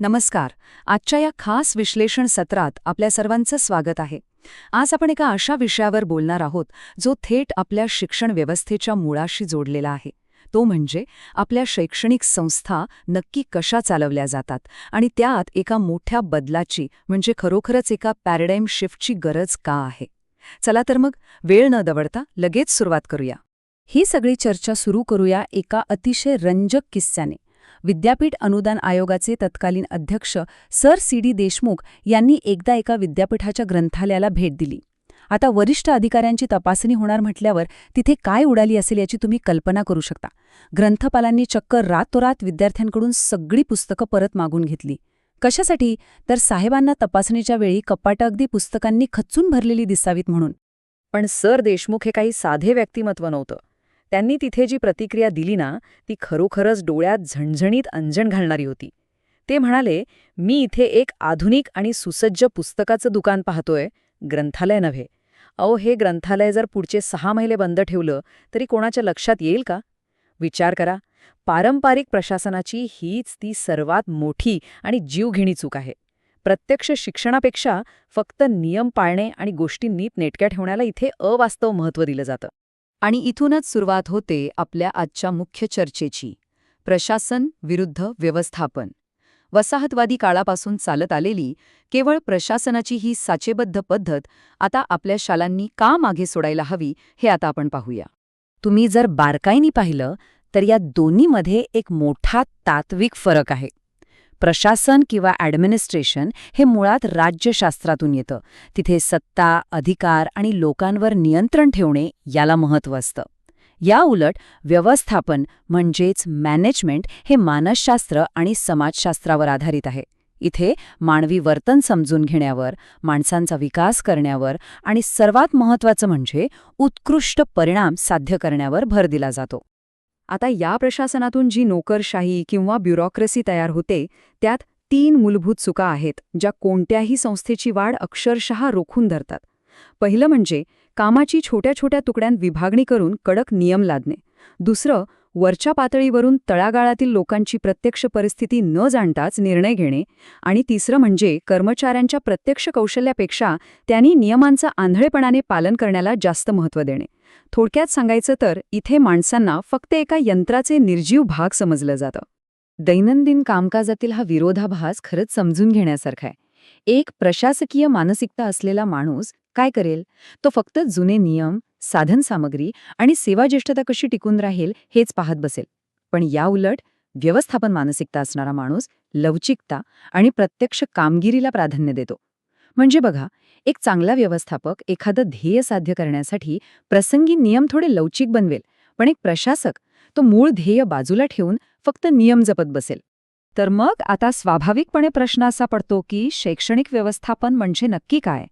नमस्कार. आजच्या या खास विश्लेषण सत्रात आपल्या सर्वांचं स्वागत आहे. आज आपण एका अशा विषयावर बोलणार आहोत जो थेट आपल्या शिक्षण व्यवस्थेच्या मुळाशी जोडलेला आहे. तो म्हणजे आपल्या शैक्षणिक संस्था नक्की कशा चालवल्या जातात आणि त्यात एका मोठ्या बदलाची म्हणजे खरोखरच एका पॅराडाईम शिफ्टची गरज का आहे. चला तर मग वेळ न दवडता लगेच सुरुवात करूया. ही सगळी चर्चा सुरू करूया एका अतिशय रंजक किस्स्याने. विद्यापीठ अनुदान आयोगाचे तत्कालीन अध्यक्ष सर सी.डी. देशमुख यांनी एकदा एका विद्यापीठाच्या ग्रंथालयाला भेट दिली. आता वरिष्ठ अधिकाऱ्यांची तपासणी होणार म्हटल्यावर तिथे काय उडाली असेल याची तुम्ही कल्पना करू शकता. ग्रंथपालांनी चक्क रातोरात विद्यार्थ्यांकडून सगळी पुस्तकं परत मागून घेतली. कशासाठी? तर साहेबांना तपासणीच्या वेळी कपाटं अगदी पुस्तकांनी खच्चून भरलेली दिसावीत म्हणून. पण सर देशमुख हे काही साधे व्यक्तिमत्व नव्हतं. त्यांनी तिथे जी प्रतिक्रिया दिली ना, ती खरोखरच डोळ्यात झणझणीत अंजण घालणारी होती. ते म्हणाले, मी इथे एक आधुनिक आणि सुसज्ज पुस्तकाचं दुकान पाहतोय, ग्रंथालय नव्हे. अहो, हे ग्रंथालय जर पुढचे 6 महिने बंद ठेवलं तरी कोणाच्या लक्षात येईल का? विचार करा. पारंपरिक प्रशासनाची हीच ती सर्वात मोठी आणि जीवघेणी चूक आहे. प्रत्यक्ष शिक्षणापेक्षा फक्त नियम पाळणे आणि गोष्टी नीट नेटक्या ठेवण्याला इथे अवास्तव महत्त्व दिलं जातं. आणि इथूनच सुरुवात होते आपल्या आजच्या मुख्य चर्चेची. प्रशासन विरुद्ध व्यवस्थापन. वसाहतवादी काळापासून चालत आलेली केवळ प्रशासनाची ही साचेबद्ध पद्धत आता आपल्या शालांनी का मागे सोडायला हवी हे आता आपण पाहूया. तुम्ही जर बारकाईने पाहिलं तर या दोन्हीमध्ये एक मोठा तात्विक फरक आहे. प्रशासन किंवा ॲडमिनिस्ट्रेशन हे मुळात राज्यशास्त्रातून येतं. तिथे सत्ता, अधिकार आणि लोकांवर नियंत्रण ठेवणे याला महत्त्व असतं. या उलट व्यवस्थापन म्हणजेच मॅनेजमेंट हे मानसशास्त्र आणि समाजशास्त्रावर आधारित आहे. इथे मानवी वर्तन समजून घेण्यावर, माणसांचा विकास करण्यावर आणि सर्वात महत्त्वाचं म्हणजे उत्कृष्ट परिणाम साध्य करण्यावर भर दिला जातो. आता या प्रशासनातून जी नोकरशाही किंवा ब्युरोक्रेसी तयार होते त्यात 3 मूलभूत चुका आहेत ज्या कोणत्याही संस्थेची वाढ अक्षरशः रोखून धरतात. पहिलं म्हणजे कामाची छोट्या छोट्या तुकड्यांत विभागणी करून कडक नियम लादणे. दुसरं, वरच्या पातळीवरून तळागाळातील लोकांची प्रत्यक्ष परिस्थिती न जाणताच निर्णय घेणे. आणि तिसरं म्हणजे कर्मचाऱ्यांच्या प्रत्यक्ष कौशल्यापेक्षा त्यांनी नियमांचं आंधळेपणाने पालन करण्याला जास्त महत्त्व देणे. थोडक्यात सांगायचं तर इथे माणसांना फक्त एका यंत्राचे निर्जीव भाग समजलं जातं. दैनंदिन कामकाजातील हा विरोधाभास खरंच समजून घेण्यासारखा आहे. एक प्रशासकीय मानसिकता असलेला माणूस काय करेल? तो फक्त जुने नियम, साधनसामग्री आणि सेवाज्येष्ठता कशी टिकून राहील हेच पाहत बसेल. पण या उलट व्यवस्थापन मानसिकता असणारा माणूस लवचिकता आणि प्रत्यक्ष कामगिरीला प्राधान्य देतो. म्हणजे बघा, एक चांगला व्यवस्थापक एखादं ध्येय साध्य करण्यासाठी प्रसंगी नियम थोडे लवचिक बनवेल, पण एक प्रशासक तो मूळ ध्येय बाजूला ठेवून फक्त नियम जपत बसेल. तर मग आता स्वाभाविकपणे प्रश्न असा पडतो की शैक्षणिक व्यवस्थापन म्हणजे नक्की काय?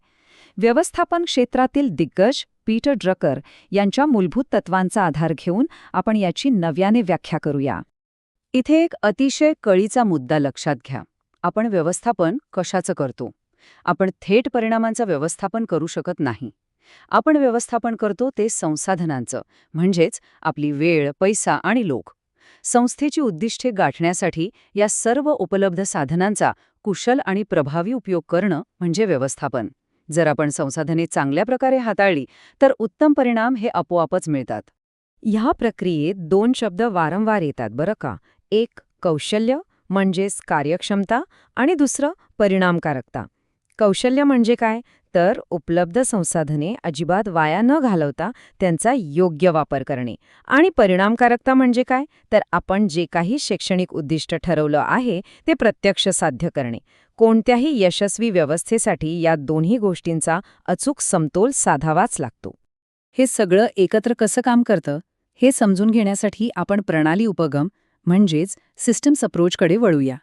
व्यवस्थापन क्षेत्रातील दिग्गज पीटर ड्रकर यांच्या मूलभूत तत्वांचा आधार घेऊन आपण याची नव्याने व्याख्या करूया. इथे एक अतिशय कळीचा मुद्दा लक्षात घ्या. आपण व्यवस्थापन कशाचं करतो? आपण थेट परिणामांचं व्यवस्थापन करू शकत नाही. आपण व्यवस्थापन करतो ते संसाधनांचं, म्हणजेच आपली वेळ, पैसा आणि लोक. संस्थेची उद्दिष्टे गाठण्यासाठी या सर्व उपलब्ध साधनांचा कुशल आणि प्रभावी उपयोग करणं म्हणजे व्यवस्थापन. जर आपण संसाधने चांगल्या प्रकारे हाताळली तर उत्तम परिणाम हे आपोआपच मिळतात. ह्या प्रक्रियेत 2 शब्द वारंवार येतात बरं का. एक कौशल्य म्हणजेच कार्यक्षमता आणि दुसरं परिणामकारकता. कौशल्य म्हणजे काय? तर उपलब्ध संसाधने अजिबात वाया न घालवता त्यांचा योग्य वापर करणे. आणि परिणामकारकता म्हणजे काय? तर आपण जे काही शैक्षणिक उद्दिष्ट ठरवलं आहे ते प्रत्यक्ष साध्य करणे. कोणत्याही यशस्वी व्यवस्थेसाठी या दोन्ही गोष्टींचा अचूक समतोल साधावाच लागतो. हे सगळं एकत्र कसं काम करतं हे समजून घेण्यासाठी आपण प्रणाली उपगम म्हणजेच सिस्टम्स अप्रोचकडे वळूया.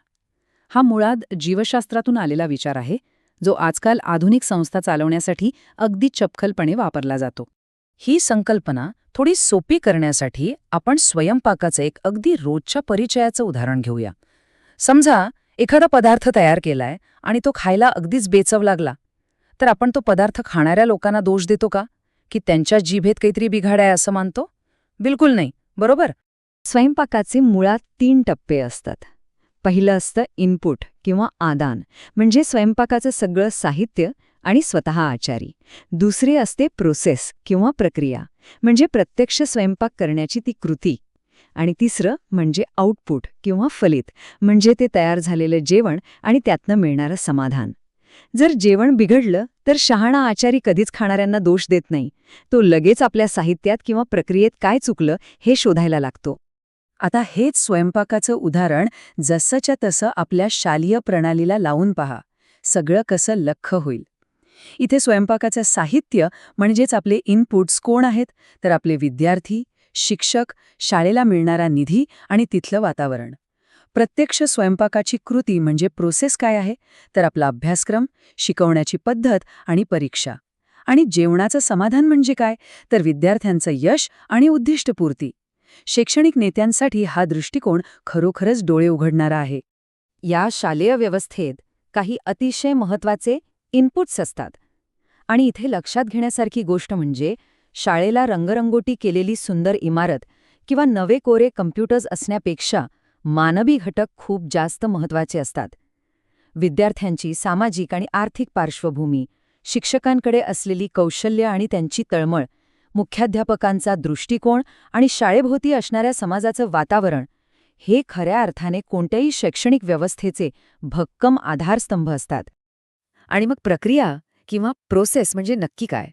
हा मुळात जीवशास्त्रातून आलेला विचार आहे जो आजकाल आधुनिक संस्था चालवण्यासाठी अगदी चपखलपणे वापरला जातो. ही संकल्पना थोडी सोपी करण्यासाठी आपण स्वयंपाकाचं एक अगदी रोजच्या परिचयाचं उदाहरण घेऊया. समजा एखादा पदार्थ तयार केलाय आणि तो खायला अगदीच बेचव लागला, तर आपण तो पदार्थ खाणाऱ्या लोकांना दोष देतो का? की त्यांच्या जिभेत काहीतरी बिघाड आहे असं मानतो? बिलकुल नाही, बरोबर? स्वयंपाकाचे मुळात 3 टप्पे असतात. पहिलं असतं इनपुट किंवा आदान, म्हणजे स्वयंपाकाचं सगळं साहित्य आणि स्वतः आचारी. दुसरी असते प्रोसेस किंवा प्रक्रिया, म्हणजे प्रत्यक्ष स्वयंपाक करण्याची ती कृती. आणि तिसरं म्हणजे आउटपुट किंवा फलित, म्हणजे ते तयार झालेलं जेवण आणि त्यातनं मिळणारं समाधान. जर जेवण बिघडलं तर शहाणा आचारी कधीच खाणाऱ्यांना दोष देत नाही. तो लगेच आपल्या साहित्यात किंवा प्रक्रियेत काय चुकलं हे शोधायला लागतो. आता हेच स्वयंपाकाचं उदाहरण जसंच्या तसं आपल्या शालेय प्रणालीला लावून पहा. सगळं कसं लख्ख होईल. इथे स्वयंपाकाचं साहित्य म्हणजेच आपले इनपुट्स कोण आहेत? तर आपले विद्यार्थी, शिक्षक, शाळेला मिळणारा निधी आणि तिथलं वातावरण. प्रत्यक्ष स्वयंपाकाची कृती म्हणजे प्रोसेस काय आहे? तर आपला अभ्यासक्रम, शिकवण्याची पद्धत आणि परीक्षा. आणि जेवणाचं समाधान म्हणजे काय? तर विद्यार्थ्यांचं यश आणि उद्दिष्टपूर्ती. शैक्षणिक नेत्यांसाठी हा दृष्टिकोन खरोखरच डोळे उघडणारा आहे. या शालेय व्यवस्थेत काही अतिशय महत्त्वाचे इनपुट्स असतात. आणि इथे लक्षात घेण्यासारखी गोष्ट म्हणजे शाळेला रंगरंगोटी केलेली सुंदर इमारत किंवा नवे कोरे कम्प्युटर्स असण्यापेक्षा मानवी घटक खूप जास्त महत्त्वाचे असतात. विद्यार्थ्यांची सामाजिक आणि आर्थिक पार्श्वभूमी, शिक्षकांकडे असलेली कौशल्य आणि त्यांची तळमळ, मुख्याध्यापकांचा दृष्टिकोन आणि शाळेभोवती असणाऱ्या समाजाचं वातावरण, हे खऱ्या अर्थाने कोणत्याही शैक्षणिक व्यवस्थेचे भक्कम आधारस्तंभ असतात. आणि मग प्रक्रिया किंवा प्रोसेस म्हणजे नक्की काय?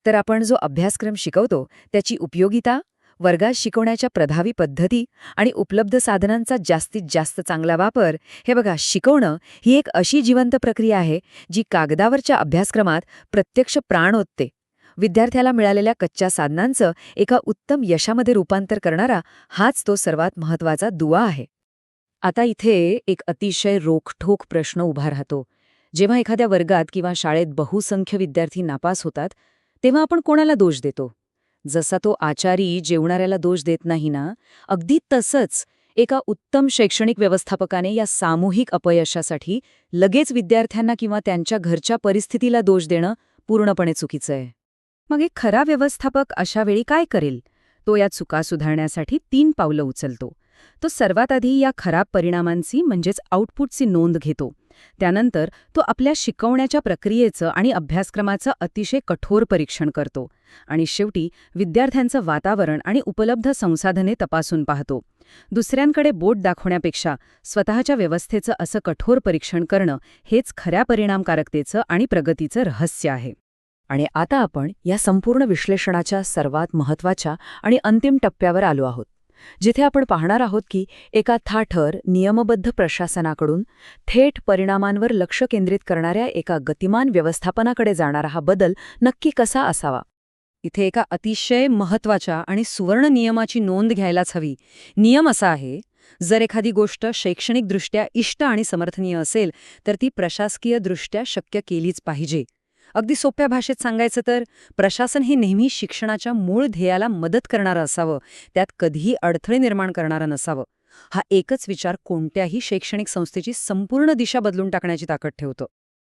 तर आपण जो अभ्यासक्रम शिकवतो त्याची उपयोगिता, वर्गात शिकवण्याच्या प्रभावी पद्धती आणि उपलब्ध साधनांचा जास्तीत जास्त चांगला वापर, हे बघा, शिकवणं ही एक अशी जिवंत प्रक्रिया आहे जी कागदावरच्या अभ्यासक्रमात प्रत्यक्ष प्राण ओतते. विद्यार्थ्याला मिळालेल्या कच्च्या साधनांचं एका उत्तम यशामध्ये रूपांतर करणारा हाच तो सर्वात महत्त्वाचा दुवा आहे. आता इथे एक अतिशय रोखठोक प्रश्न उभा राहतो. जेव्हा एखाद्या वर्गात किंवा शाळेत बहुसंख्य विद्यार्थी नापास होतात, तेव्हा आपण कोणाला दोष देतो? जसा तो आचारी जेवणाऱ्याला दोष देत नाही ना, अगदी तसंच एका उत्तम शैक्षणिक व्यवस्थापकाने या सामूहिक अपयशासाठी लगेच विद्यार्थ्यांना किंवा त्यांच्या घरच्या परिस्थितीला दोष देणं पूर्णपणे चुकीचं आहे. मग एक खरा व्यवस्थापक अशा वेळी काय करेल? तो या चुका सुधारण्यासाठी 3 पावलं उचलतो. तो सर्वात आधी या खराब परिणामांची म्हणजेच आउटपुटची नोंद घेतो. त्यानंतर तो आपल्या शिकवण्याच्या प्रक्रियेचं आणि अभ्यासक्रमाचं अतिशय कठोर परीक्षण करतो. आणि शेवटी विद्यार्थ्यांचं वातावरण आणि उपलब्ध संसाधने तपासून पाहतो. दुसऱ्यांकडे बोट दाखवण्यापेक्षा स्वतःच्या व्यवस्थेचं असं कठोर परीक्षण करणं हेच खऱ्या परिणामकारकतेचं आणि प्रगतीचं रहस्य आहे. आणि आता आपण या संपूर्ण विश्लेषणाच्या सर्वात महत्त्वाच्या आणि अंतिम टप्प्यावर आलो आहोत, जिथे आपण पाहणार आहोत की एका थाटर, नियमबद्ध प्रशासनाकडून थेट परिणामांवर लक्ष केंद्रित करणाऱ्या एका गतिमान व्यवस्थापनाकडे जाणारा हा बदल नक्की कसा असावा. इथे एका अतिशय महत्त्वाच्या आणि सुवर्ण नियमाची नोंद घ्यायलाच हवी. नियम असा आहे, जर एखादी गोष्ट शैक्षणिकदृष्ट्या इष्ट आणि समर्थनीय असेल तर ती प्रशासकीयदृष्ट्या शक्य केलीच पाहिजे. अगदी सोप्या भाषेत सांगायचं तर प्रशासन हे नेहमी शिक्षणाच्या मूळ ध्येयाला मदत करणारं असावं, त्यात कधीही अडथळे निर्माण करणारं नसावं. हा एकच विचार कोणत्याही शैक्षणिक संस्थेची संपूर्ण दिशा बदलून टाकण्याची ताकद ठेवतो.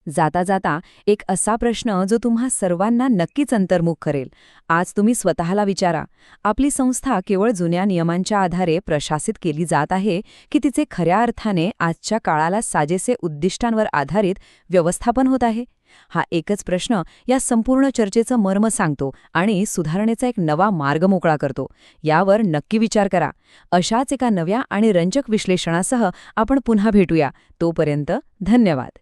जाता जाता एक असा प्रश्न जो तुम्हा सर्वांना नक्कीच अंतर्मुख करेल. आज तुम्ही स्वतःला विचारा, आपली संस्था केवळ जुन्या नियमांच्या आधारे प्रशासित केली जात आहे की तिचे खऱ्या अर्थाने आजच्या काळाला साजेसे उद्दिष्टांवर आधारित व्यवस्थापन होत आहे? हा एकच प्रश्न या संपूर्ण चर्चेचं मर्म सांगतो आणि सुधारणेचा एक नवा मार्ग मोकळा करतो. यावर नक्की विचार करा. अशाच एका नव्या आणि रंजक विश्लेषणासह आपण पुन्हा भेटूया. तोपर्यंत धन्यवाद.